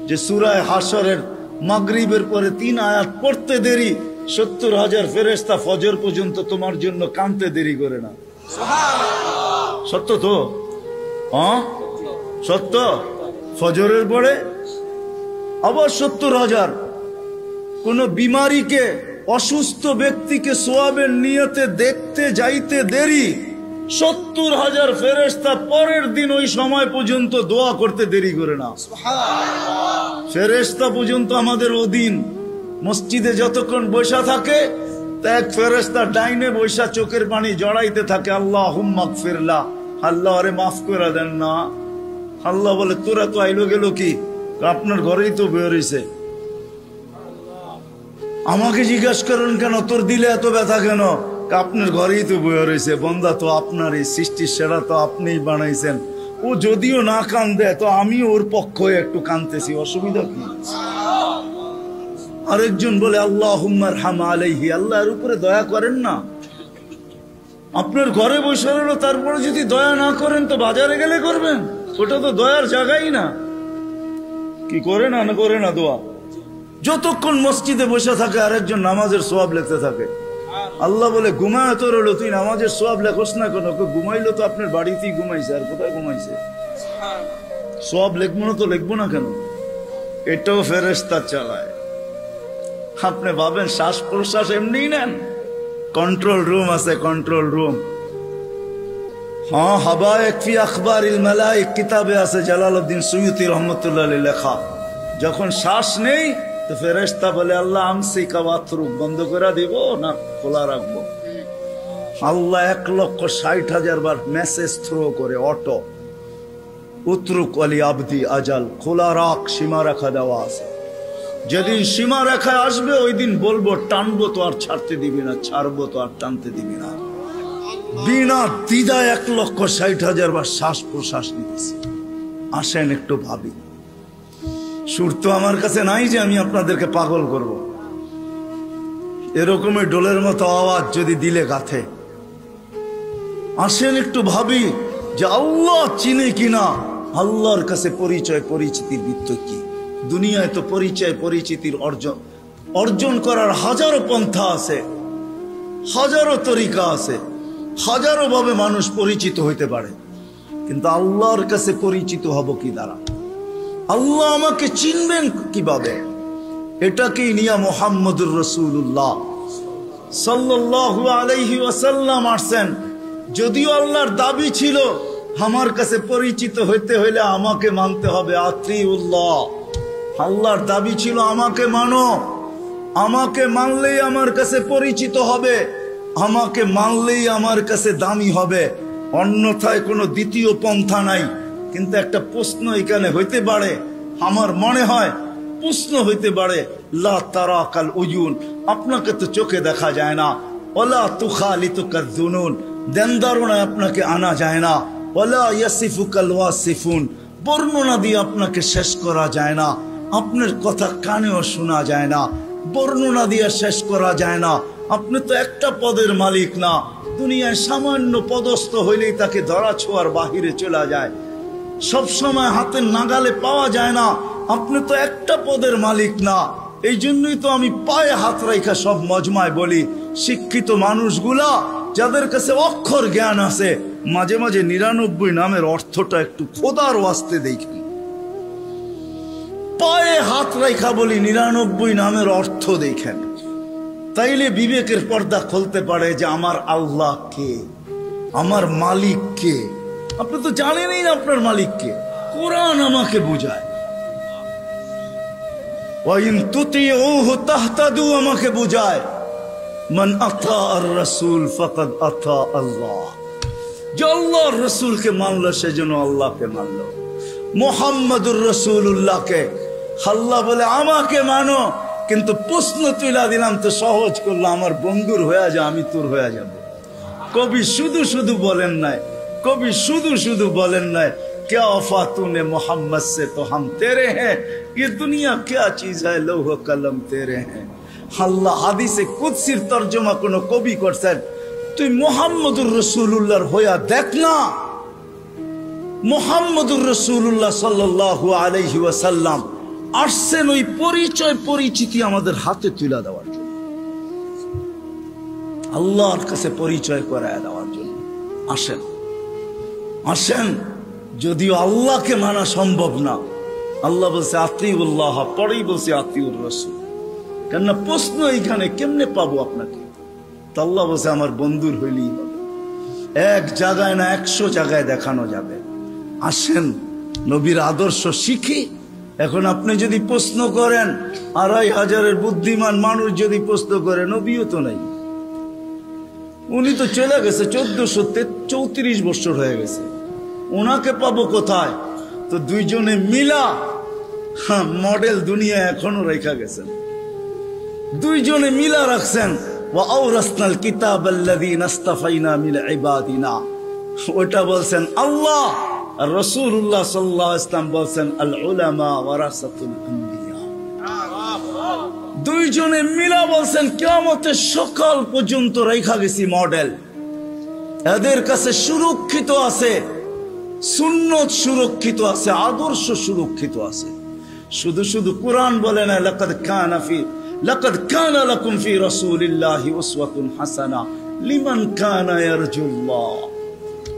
যে সূরা হাশরের মাগরিবের পরে 3 আয়াত পড়তে দেরি 70,000 ফেরেশতা ফজর পর্যন্ত তোমার জন্য কাঁদতে দেরি করে না। সুবহানাল্লাহ। সত্য তো? হ্যাঁ সত্য। ফজরের পরে আবার 70,000। কোন বিমারীকে, অসুস্থ ব্যক্তিকে সোয়াবের নিয়তে দেখতে যাইতে দেরি 70,000 ফেরেশতা পরের দিন ওই সময় পর্যন্ত দোয়া করতে দেরি করে না। ফেরেশতা পর্যন্ত আমাদের অধীন। মসজিদে যতক্ষণ বসা থাকে এক ফেরেশতা ডাইনে বসা চোখের পানি জড়াইতে থাকে, আল্লাহুম্মা গফিরলা, আল্লাহ আরে মাফ করে দেন না। আল্লাহ বলে তোরা তো আইলো গেল কি, আপনার ঘরেই তো বের হইছে। আমাকে জিজ্ঞাসা করেন কেন তোর দিলে এত ব্যথা কেন? আপনার ঘরেই তো বয়ে রয়েছে। বন্দা তো আপনারই সৃষ্টির সেরা, তো আপনিই বানাইছেন। ও যদিও না কান্দে তো আমি ওর পক্ষ হয়ে একটু কান্দতেছি, অসুবিধা কি? আরেকজন বলে আল্লাহুম্মা আরহাম আলাইহি, আল্লাহর উপরে দয়া করেন না। আপনার ঘরে বসে রইল, তারপরে যদি দয়া না করেন তো বাজারে গেলে করবেন, ওটা তো দয়ার জায়গাই না। কি করে না করে না দোয়া। যতক্ষণ মসজিদে বসে থাকে আরেকজন নামাজের সওয়াব লিখতে থাকে। আল্লাহ বলে ঘুমায় তো রইল, তুই নামাজের সওয়াব লেখস না কেন? ঘুমাইলো তো আপনার বাড়িতেই ঘুমাইছে, আর কোথায় ঘুমাইছে? সওয়াব লিখবো না তো লিখবো না কেন? এটাও ফেরেশতা চালায়। আপনি ভাবেন শ্বাস প্রশ্বাস এমনি নেন? কন্ট্রোল রুম আছে, কন্ট্রোল রুম। হ্যাঁ, হাবায়েক ফি আখবারিল মালায়েক কিতাবে আছে, জালালউদ্দিন সুয়ুতি রহমাতুল্লাহ আলাইহি লেখা। যখন শ্বাস নেই তো ফেরেশতা বলে আল্লাহ আমসিকা ওয়াতরুক, বন্ধ করে দিব না খোলা রাখবো? আল্লাহ 1,60,000 বার মেসেজ থ্রো করে, অটো উতরুক আলী আবদি আজাল, খোলা রাখ, সীমা রেখা দেওয়া আছে। যেদিন সীমা রেখায় আসবে ওই দিন বলবো টানবো তো আর ছাড়তে দিবি না, ছাড়বো তো আর টানতে দিবি না। বিনা দ্বিধায় 1,60,000 বার শ্বাস প্রশ্বাস নিতেছি। আসেন একটু ভাবি। সুর তো আমার কাছে নাই যে আমি আপনাদেরকে পাগল করব। এরকমই ডোলের মতো আওয়াজ যদি দিলে গাথে। আসেন একটু ভাবি যে আল্লাহ চিনে কিনা, আল্লাহর কাছে পরিচয় পরিচিতির বৃত্ত কি। দুনিয়ায় তো পরিচয় পরিচিতির অর্জন করার হাজারো পন্থা আছে, হাজারো তরিকা আছে, হাজারো ভাবে মানুষ পরিচিত হইতে পারে, কিন্তু আল্লাহর কাছে পরিচিত হব কি দ্বারা? আল্লাহ আমাকে চিনবেন কিভাবে? এটাকেই নিয়া মুহাম্মদুর রাসূলুল্লাহ সাল্লাল্লাহু আলাইহি ওয়াসাল্লাম আসছেন। যদিও আল্লাহর দাবি ছিল আমার কাছে পরিচিত হইতে হইলে আমাকে মানতে হবে, আতিউল্লাহ। আল্লাহর দাবি ছিল আমাকে মানো, আমাকে মানলেই আমার কাছে পরিচিত হবে, আমাকে মানলেই আমার কাছে দামি হবে, অন্যথায় কোনো দ্বিতীয় পন্থা নাই। কিন্তু একটা প্রশ্ন এখানে হইতে পারে, আমার মনে হয় প্রশ্ন হইতে পারে, লা তারাকাল উয়ুন, আপনাকে তো চোখে দেখা যায় না, ওয়ালা তুখালিতুকা যুনুন, দেনদারনায় আপনাকে আনা যায় না, ওয়ালা ইয়াসিফুকাল ওয়াসিফুন, বর্ণনা দিয়ে আপনাকে শেষ করা যায় না, আপনার কথা কানেও শোনা যায় না, বর্ণনা দিয়ে শেষ করা যায় না। আপনি তো একটা পদের মালিক না, দুনিয়ায় সামান্য পদস্থ হইলেই তাকে ধরা ছোঁয়ার বাহিরে চলে যায়, সব সময় হাতের নাগালে পাওয়া যায় না। আপনি তো একটা পদের মালিক না। এই জন্যই তো আমি পায়ে হাত রাখা সব মজমায় বলি, শিক্ষিত মানুষগুলা যাদের কাছে অক্ষর জ্ঞান আছে, মাঝে মাঝে 99 নামের অর্থটা একটু খোদার ওয়াস্তে দেখেন। পায়ে হাত রাখা বলি 99 নামের অর্থ দেখেন, তাইলে বিবেকের পর্দা খুলতে পারে যে আমার আল্লাহ কে, আমার মালিক কে। আপনি তো জানেনই না আপনার মালিক কে, কোরআন আমাকে বুঝায়। ওয়াইন তুতিউহু তাহতাদু আমাকে বুঝায়, মান আতা আর রাসূল ফাকাদ আতা আল্লাহ। যে আল্লাহর রাসূলকে মানলো সেজন্য আল্লাহকে মানলো। মুহাম্মদুর রাসূলুল্লাহকে আল্লাহ বলে আমাকে মানো, কিন্তু প্রশ্ন তুইলা দিলাম তো সহজ করলো, আমার বন্ধুর হয়ে যা, আমি তোর হয়ে যাব। কবি শুধু শুধু বলেন নাই, कभी शुद्ध शुद्ध बोलन नहीं क्या वफा तूने मोहम्मद से तो हम तेरे हैं, ये दुनिया क्या चीज है, लौह कलम तेरे हैं। अल्लाह हादिसे कुदसिर तर्जुमा कोनो कवि करছেন, তুই মুহাম্মদুর রাসূলুল্লাহর হইয়া দেখ না। মুহাম্মদুর রাসূলুল্লাহ সাল্লাল্লাহু আলাইহি ওয়াসাল্লাম আসছেন ওই পরিচয় পরিচিতি আমাদের হাতে তুলে দেওয়ার জন্য, আল্লাহর কাছে পরিচয় করায় দেওয়ার জন্য। আসেন আসেন, যদিও আল্লাহকে মানা সম্ভব না। আল্লাহ বলছে আতিউল্লাহ, পরেই বলছে আতিউর রাসূল। কেননা প্রশ্ন এইখানে কেমনে পাবো আপনাকে? তো আল্লাহ বলছে আমার বন্ধুর হইলেই হবে। এক জায়গায় না 100 জায়গায় দেখানো যাবে। আসেন নবীর আদর্শ শিখি। এখন আপনি যদি প্রশ্ন করেন, 2500-এর বুদ্ধিমান মানুষ যদি প্রশ্ন করে, নবীও তো নাই, উনি তো চলে গেছে, 1434 বছর হয়ে গেছে, ওনাকে পাবো কোথায়? তো দুইজনে মিলা মডেল দুনিয়া এখনো রেখা গেছেন, দুইজনে মিলা রাখছেন। ওয়াওরাসনাল কিতাবাল্লাযীনা ইসতাফাইনা মিন ইবাদিনা, ওটা বলছেন আল্লাহ, আর রাসূলুল্লাহ সাল্লাল্লাহু আলাইহি ওয়াসাল্লাম বলছেন আল উলামা ওয়ারাসাতুল আম্বিয়া। দুইজনে মিলা বলছেন কিয়ামতের সকাল পর্যন্ত রেখা গেছি মডেল। এদের কাছে সুরক্ষিত আছে, সুন্নত সুরক্ষিত আছে, আদর্শ সুরক্ষিত আছে। শুধু শুধু কোরআন বলে না লাকাদ কানা লাকুম ফি রাসূলিল্লাহি উসওয়াতুন হাসানাহ লিমান কানা ইয়ারজুল্লাহ।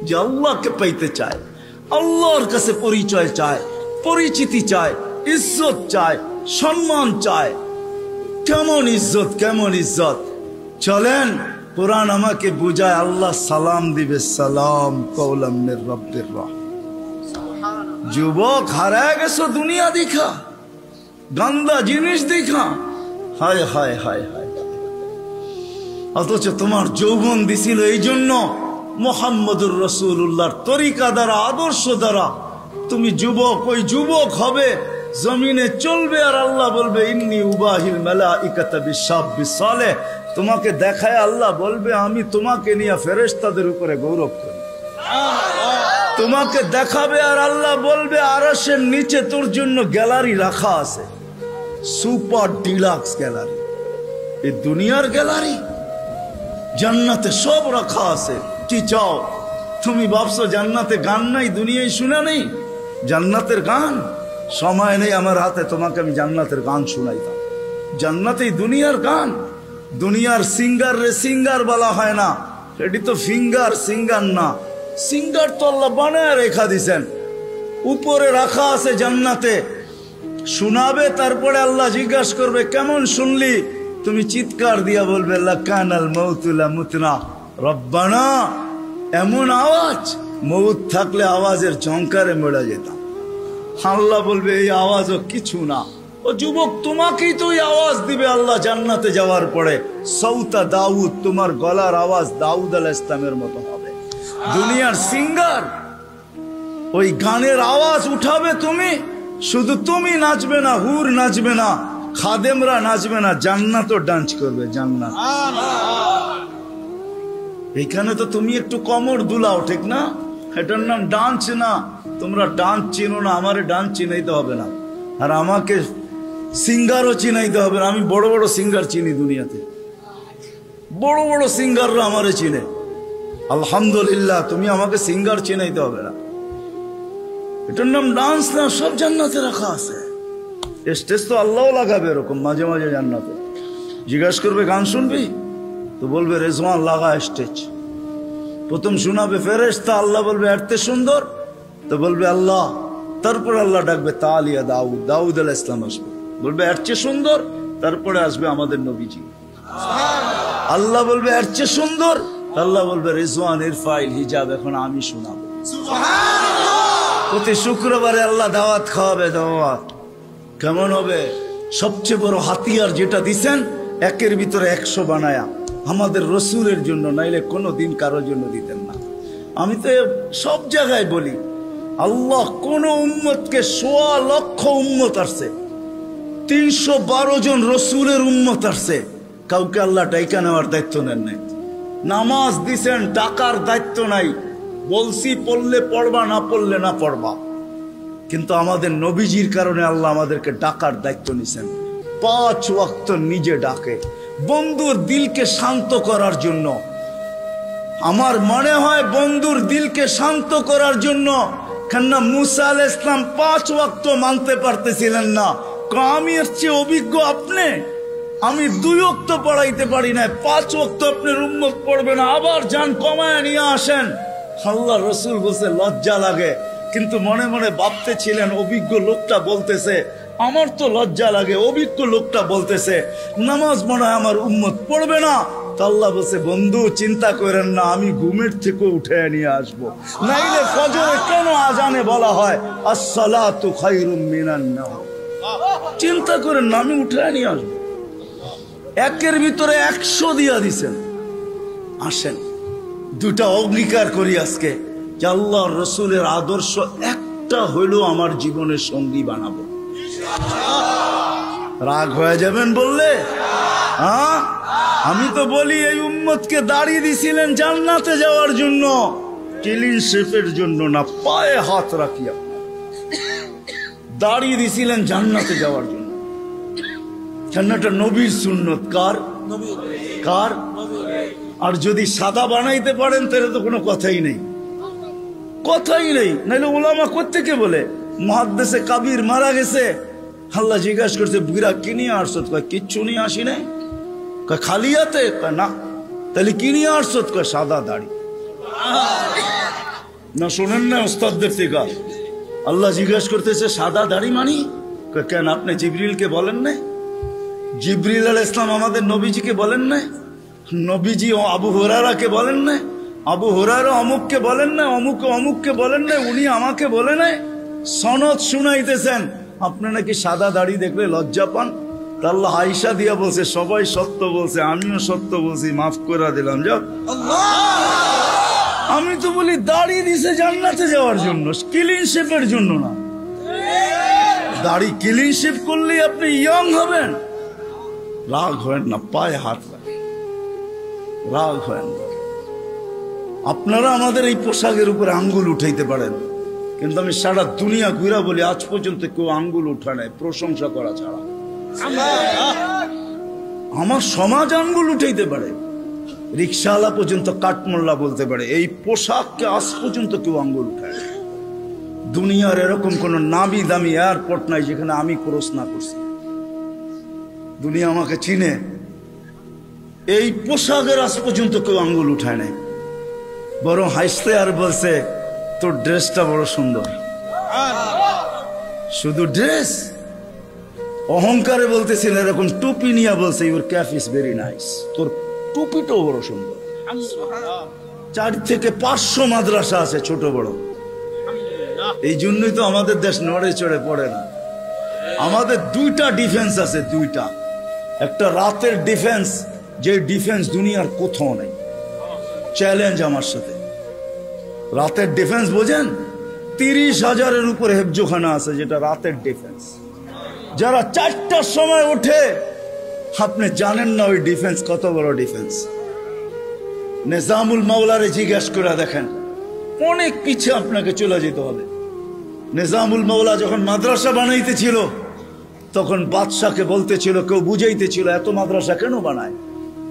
যে আল্লাহকে পাইতে চায়, আল্লাহর কাছে পরিচয় চায়, পরিচিতি চায়, ইজ্জত চায়, সম্মান চায়। কেমন ইজ্জত, কেমন ইজ্জত! চলেন কোরআন আমাকে বুঝায়, আল্লাহ সালাম দিবে, সালাম কওলাম মির রাব্বির রাহিম। যুবক হারায় গেছো দুনিয়া দেখা, গন্দা জিনিস দেখা, হায় হায় হায় হায়। অথচ তোমার যৌবন দিছিল এই জন্য মুহাম্মদুর রাসূলুল্লাহর তরিকা দ্বারা, আদর্শ দ্বারা তুমি যুবক, ওই যুবক হবে, জমিনে চলবে, আর আল্লাহ বলবে ইন্নী উবাহিল মালাইকাতা বিশাব্বিস সালেহ। তোমাকে দেখায় আল্লাহ বলবে আমি তোমাকে নিয়ে ফেরেশতাদের উপরে গৌরব করি। তোমাকে দেখাবে আর আল্লাহ বলবে আরশের নিচে তোর জন্য গ্যালারি রাখা আছে, সুপার ডিলাক্স গ্যালারি। এই দুনিয়ার গ্যালারি, জান্নাতে সব রাখা আছে। কি চাও তুমি? ভাবছো জান্নাতে গান নাই, দুনিয়ায় শুনে নেই জান্নাতের গান? সময় নেই আমার হাতে, তোমাকে আমি জান্নাতের গান শুনাইতাম। জান্নাতেই দুনিয়ার গান। দুনিয়ার সিঙ্গার রে সিঙ্গার বলা হয় না, এটি তো ফিঙ্গার, সিঙ্গার না। সিঙ্গার তো আল্লাহ বানায় রেখা দিছেন, উপরে রাখা আছে জান্নাতে। শোনাবে, তারপরে আল্লাহ জিজ্ঞাসা করবে কেমন শুনলি? তুমি চিৎকার দিয়া বলবে লাকানাল মাউতু লামুতনা রব্বানা। এমন আওয়াজ, মৌত থাকলে আওয়াজের ঝংকারে মরে যেতাম। আল্লাহ বলবে এই আওয়াজও কিছু না। ও যুবক, তোমাকেই তো ওই আওয়াজ দিবে আল্লাহ জান্নাতে যাওয়ার পরে। সৌতা দাউদ, তোমার গলার আওয়াজ দাউদ আলাইহিস সালামের মতো হবে। দুনিয়ার সিঙ্গার ওই গানের আওয়াজ উঠাবে তুমি, শুধু তুমি নাচবে না, হুর নাচবে না, খাদেমরা নাচবে না, জান্নাতও ডান্স করবে। জান্নাত এখানে তো তুমি একটু কমর দুলাও, ঠিক না? এটার নাম ডান্স না। তোমরা ডান্স চিনো না, আমারে ডান্স চিনাইতে হবে না, আর আমাকে সিঙ্গারও চিনাইতে হবে না। আমি বড় বড় সিঙ্গার চিনি দুনিয়াতে, বড় বড় সিঙ্গাররা আমারে চিনে। আলহামদুলিল্লাহ, তুমি আমাকে সিঙ্গার চিনাইতে হবে না। এটার নাম ডান্স না, সব জান্নাতে রাখা আছে। স্টেজ তো আল্লাহও লাগাবে এরকম মাঝে মাঝে জান্নাতে। জিজ্ঞাসা করবে গান শুনবি? তো বলবে রেজওয়ান লাগা স্টেজ। প্রথম শোনাবে ফেরেশতা, আল্লাহ বলবে এত সুন্দর, তো বলবে আল্লাহ। তারপরে আল্লাহ ডাকবে তালিয়া দাউদ, দাউদ আলাইহিস সালাম আসবে, বলবে এর চেয়ে সুন্দর। তারপরে আসবে আমাদের নবীজি, আল্লাহ বলবে এর চেয়ে সুন্দর। আল্লাহ বলবে রেজওয়ান ইরফাইল হিজাব, এখন আমি শোনাবো। প্রতি শুক্রবারে আল্লাহ দাওয়াত খাওয়াবে। দাওয়াত কেমন হবে? সবচেয়ে বড় হাতিয়ার যেটা দিছেন, একের ভিতরে 100 বানায়া আমাদের রসুলের জন্য, নাইলে কোনো দিন কারোর জন্য দিতেন না। আমি তো সব জায়গায় বলি, আল্লাহ কোন উম্মতকে 1.25 লক্ষ উম্মত আসছে, 312 জন রসুলের উম্মত আসছে, কাউকে আল্লাহ ডাইকা নেওয়ার দায়িত্ব নেন নাই। নামাজ দিছেন, ডাকার দায়িত্ব নাই। বলছি পড়লে পড়বা, না পড়লে না পড়বা। কিন্তু আমাদের নবীজির কারণে আল্লাহ আমাদেরকে ডাকার দায়িত্ব নিছেন। 5 ওয়াক্ত নিজে ডাকে, বন্ধুর দিলকে শান্ত করার জন্য। আমার মনে হয় বন্ধুর দিলকে শান্ত করার জন্য। কেননা মুসা আলাইহিস সালাম 5 ওয়াক্ত মানতে পারতেছিলেন না, আমি এর চেয়ে অভিজ্ঞ আপনি? আমি 2 ওয়াক্ত পড়াইতে পারি না, 5 ওয়াক্ত আপনার উম্মত পড়বে না, আবার যান কমায় নিয়ে আসেন। আল্লাহ রসুল বলছে লজ্জা লাগে, কিন্তু মনে মনে ভাবতে ছিলেন অভিজ্ঞ লোকটা বলতেছে, আমার তো লজ্জা লাগে, অভিজ্ঞ লোকটা বলতেছে নামাজ মনে হয় আমার উম্মত পড়বে না। তো আল্লাহ বলছে বন্ধু চিন্তা করেন না, আমি ঘুমের থেকে উঠে নিয়ে আসবো। নাইলে ফজরে কেন আজানে বলা হয় আসসালাতু খায়রুম মিনান নাওম? চিন্তা করেন না, আমি উঠে নিয়ে আসবো। একের ভিতরে 100 দিয়া দিছেন। আসেন 2টা অঙ্গীকার করি আজকে যে আল্লাহ রসুলের আদর্শ একটা হইলেও আমার জীবনের সঙ্গী বানাবো। রাগ হয়ে যাবেন বললে? হ্যাঁ, আমি তো বলি এই উম্মতকে দাঁড়িয়ে দিছিলেন জান্নাতে যাওয়ার জন্য, ক্লিন শেপের জন্য না। পায়ে হাত রাখিয়া দাঁড়িয়ে দিছিলেন জান্নাতে যাওয়ার জন্য। জান্নাতটা নবীর সুন্নত। কার? কার? আর যদি সাদা বানাইতে পারেন তাহলে তো কোনো কথাই নেই, কথাই নেই। নাইলে ওলামা কোত্থেকে বলে মুহাদ্দিসে কাবির মারা গেছে, আল্লাহ জিজ্ঞাসা করছে বুড়া কি নিয়ে আসছত? কয় কিচ্ছু নিয়ে আসি নাই। কয় খালি হাতে? কয় না। তাহলে কি নিয়ে আসছত? কয় সাদা দাড়ি। না শোনেন না ওস্তাদদের থেকে? আল্লাহ জিজ্ঞাসা করতেছে সাদা দাড়ি মানি? কয় কেন আপনি জিবরিলকে বলেন না? জিবরিল আলাইহিস সালাম আমাদের নবীজিকে বলেন না? নবীজি আবু হুরায়রাকে বলেন না? আবু হুরায়রা অমুককে বলেন না? অমুক অমুককে বলেন না? উনি আমাকে বলে নাই? সনদ শুনাইতেছেন, আপনি নাকি সাদা দাড়ি দেখলে লজ্জা পান। আল্লাহ আয়েশা দিয়া বলছে সবাই সত্য বলছে, আমিও সত্য বলছি, মাফ করে দিলাম। যাও। আমি তো বলি দাড়ি দিছে জান্নাতে যাওয়ার জন্য, ক্লিন শেপের জন্য না। দাড়ি ক্লিন শেপ করলে আপনি ইয়ং হবেন। রাগ হয় না, পায়ে হাত লাগে, রাগ হয় না। আপনারা আমাদের এই পোশাকের উপরে আঙ্গুল উঠাইতে পারেন, কিন্তু আমি সারা দুনিয়া ঘুরা বলি আজ পর্যন্ত কেউ আঙ্গুল উঠা নাই প্রশংসা করা ছাড়া। আমার সমাজ আঙ্গুল উঠাইতে পারে, রিক্সাওয়ালা পর্যন্ত কাঠমোল্লা বলতে পারে, এই পোশাককে আজ পর্যন্ত কেউ আঙ্গুল উঠায়। দুনিয়ার এরকম কোন নামি দামি এয়ারপোর্ট নাই যেখানে আমি ক্রস না করছি। দুনিয়া আমাকে চিনে, এই পোশাকের আজ পর্যন্ত কেউ আঙ্গুল উঠায় নাই। বরং হাসতে আর বলছে তোর ড্রেসটা বড় সুন্দর। শুধু ড্রেস, অহংকারে বলতেছেন এরকম টুপি নিয়ে বলছে your cap is very nice, তোর টুপিটাও বড় সুন্দর। 4 থেকে 500 মাদ্রাসা আছে ছোট বড়। এই জন্যই তো আমাদের দেশ নড়ে চড়ে পড়ে না। আমাদের 2টা ডিফেন্স আছে, 2টা। একটা রাতের ডিফেন্স, যে ডিফেন্স দুনিয়ার কোথাও নেই। চ্যালেঞ্জ আমার সাথে। রাতের ডিফেন্স বোঝেন? 30,000-এর উপরে হেফজোখানা আছে, যেটা রাতের ডিফেন্স। যারা 4টার সময় ওঠে, আপনি জানেন না ওই ডিফেন্স কত বড় ডিফেন্স। নিজামুল মাওলারে জিজ্ঞেস করে দেখেন, অনেক পিছিয়ে আপনাকে চলে যেতে হবে। নিজামুল মাওলা যখন মাদ্রাসা বানাইতেছিল, তখন বাদশাকে বলতেছিল, কেউ বুঝাইতেছিল এত মাদ্রাসা কেন বানায়?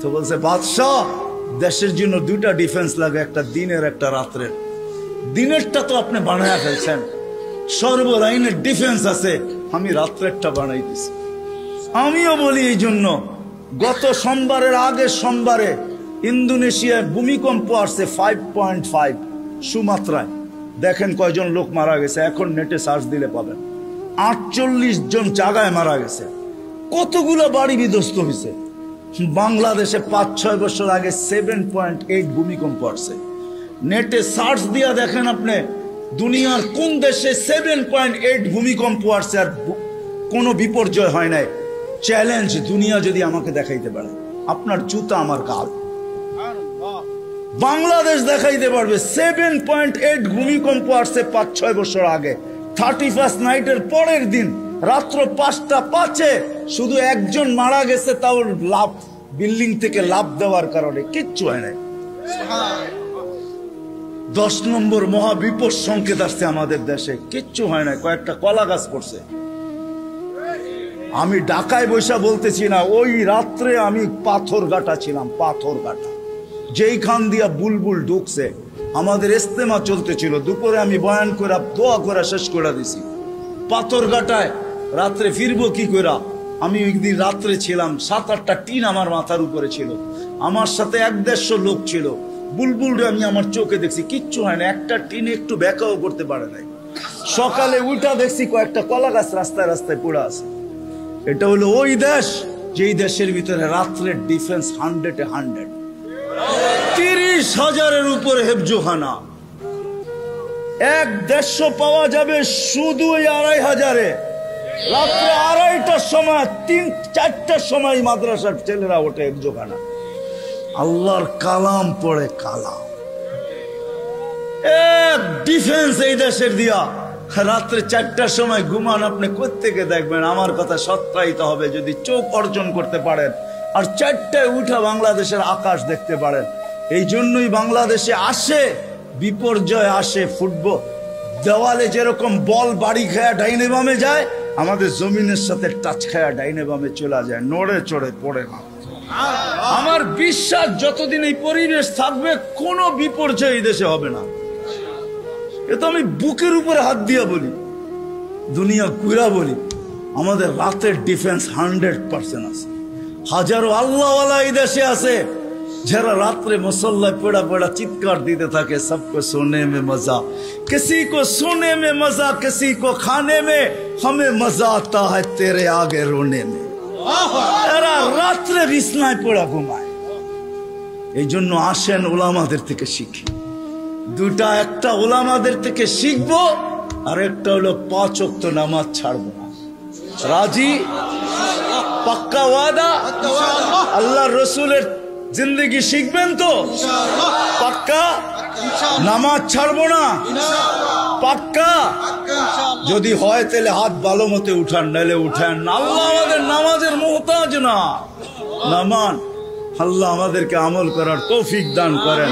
তো বলছে বাদশাহ, দেশের জন্য 2টা ডিফেন্স লাগে, একটা দিনের একটা রাত্রের। দিনেরটা তো আপনি বানায় ফেলছেন, সর্বলাইনের ডিফেন্স আছে, আমি রাত্রেরটা বানাইতেছি। আমিও বলি এই জন্য গত সোমবারের আগের সোমবারে ইন্দোনেশিয়ায় ভূমিকম্প আসছে 5.5 সুমাত্রায়। দেখেন কয়জন লোক মারা গেছে, এখন নেটে সার্চ দিলে পাবেন। 48 জন জায়গায় মারা গেছে, কতগুলো বাড়ি বিধ্বস্ত হয়েছে। বাংলাদেশে 5-6 বছর আগে 7.8 ভূমিকম্প আসছে। নেটে সার্চ দিয়া দেখেন আপনি দুনিয়ার কোন দেশে 7.8 ভূমিকম্প আসছে আর কোনো বিপর্যয় হয় নাই। চ্যালেঞ্জ, দুনিয়া যদি আমাকে দেখাইতে পারে, আপনার জুতা আমার গাল। বাংলাদেশ দেখাইতে পারবে 7.8 ভূমিকম্প আসছে 5-6 বছর আগে। 31st নাইটের পরের দিন রাত্র 5:05 শুধু একজন মারা গেছে, তাও লাভ, বিল্ডিং থেকে লাভ দেওয়ার কারণে, কিচ্ছু হয় নাই। 10 নম্বর মহাবিপদ সংকেত আসছে আমাদের দেশে, কিচ্ছু হয় না, কয়েকটা কলা গাছ পড়ছে। আমি ঢাকায় বৈশা বলতেছি না, ওই রাত্রে আমি পাথরঘাটা ছিলাম, পাথরঘাটা, যেইখান দিয়া বুলবুল ঢুকছে। আমাদের ইস্তেমা চলতেছিল, দুপুরে আমি বয়ান করে দোয়া করে শেষ করে দিছি। পাথরঘাটায় রাত্রে ফিরবো কি করে? আমি একদিন রাত্রে ছিলাম, 7-8টা টিন আমার মাথার উপরে ছিল, আমার সাথে 1-150 লোক ছিল। বুলবুল আমি আমার চোখে দেখছি, কিচ্ছু হয় না, একটা টিন একটু ব্যাকাও করতে পারে নাই। সকালে উঠা দেখছি কয়েকটা কলা গাছ রাস্তায় রাস্তায় পড়ে আছে। এটা হলো ওই দেশ যেই দেশের ভিতরে রাত্রের ডিফেন্স 100-এ 100, 30,000-এর উপরে হেফজোখানা। 1-150 পাওয়া যাবে শুধু 2,500-এ। রাত্রে 2:30টার সময়, 3-4টার সময় মাদ্রাসার ছেলেরা ওঠে হেফজোখানা, আল্লাহর কালাম পড়ে। কালাম এক ডিফেন্স এই দেশের দিয়া। রাত্রে 4টার সময় ঘুমান, আপনি কোত্থেকে দেখবেন? আমার কথা সত্যায়িত হবে যদি চোখ অর্জন করতে পারেন আর 4টায় উঠা বাংলাদেশের আকাশ দেখতে পারেন। এই জন্যই বাংলাদেশে আসে বিপর্যয়, আসে ফুটবল। দেওয়ালে যেরকম বল বাড়ি খায়া ডাইনে বামে যায়, আমাদের জমিনের সাথে টাচ খায়া ডাইনে বামে চলে যায়, নড়ে চড়ে পড়ে না। আমার বিশ্বাস যতদিন এই পরিবেশ থাকবে কোনো বিপর্যয় এই দেশে হবে না। এ তো আমি বুকের উপরে হাত দিয়া বলি, দুনিয়া কুইরা বলি। আমাদের রাতের ডিফেন্স 100% আছে। হাজারো আল্লাহওয়ালা এই দেশে আছে যারা রাত্রে মুসল্লায় পড়া পড়া চিৎকার দিতে থাকে, সবকো সোনে মে মজা, কিসি কো সোনে মে মজা, কিসি কো খানে মে, হমে মজা আতা হ্যায় তেরে আগে রোনে মে। এরা রাত্রে বিছনায় পড়া ঘুমায়। এই জন্য আসেন ওলামাদের থেকে শিখি। দুটা, একটা ওলামাদের থেকে শিখবো, আর একটা হলো 5 ওয়াক্ত নামাজ ছাড়বো না। রাজি? পাক্কা ওয়াদা? আল্লাহ রসুলের জিন্দগি শিখবেন তো? পাক্কা? নামাজ ছাড়বো না? পাক্কা? যদি হয় তাহলে হাত ভালো মতে উঠান, নাইলে উঠান। আল্লাহ আমাদের নামাজের মুহতাজ না। নামান আল্লাহ আমাদেরকে আমল করার তৌফিক দান করেন।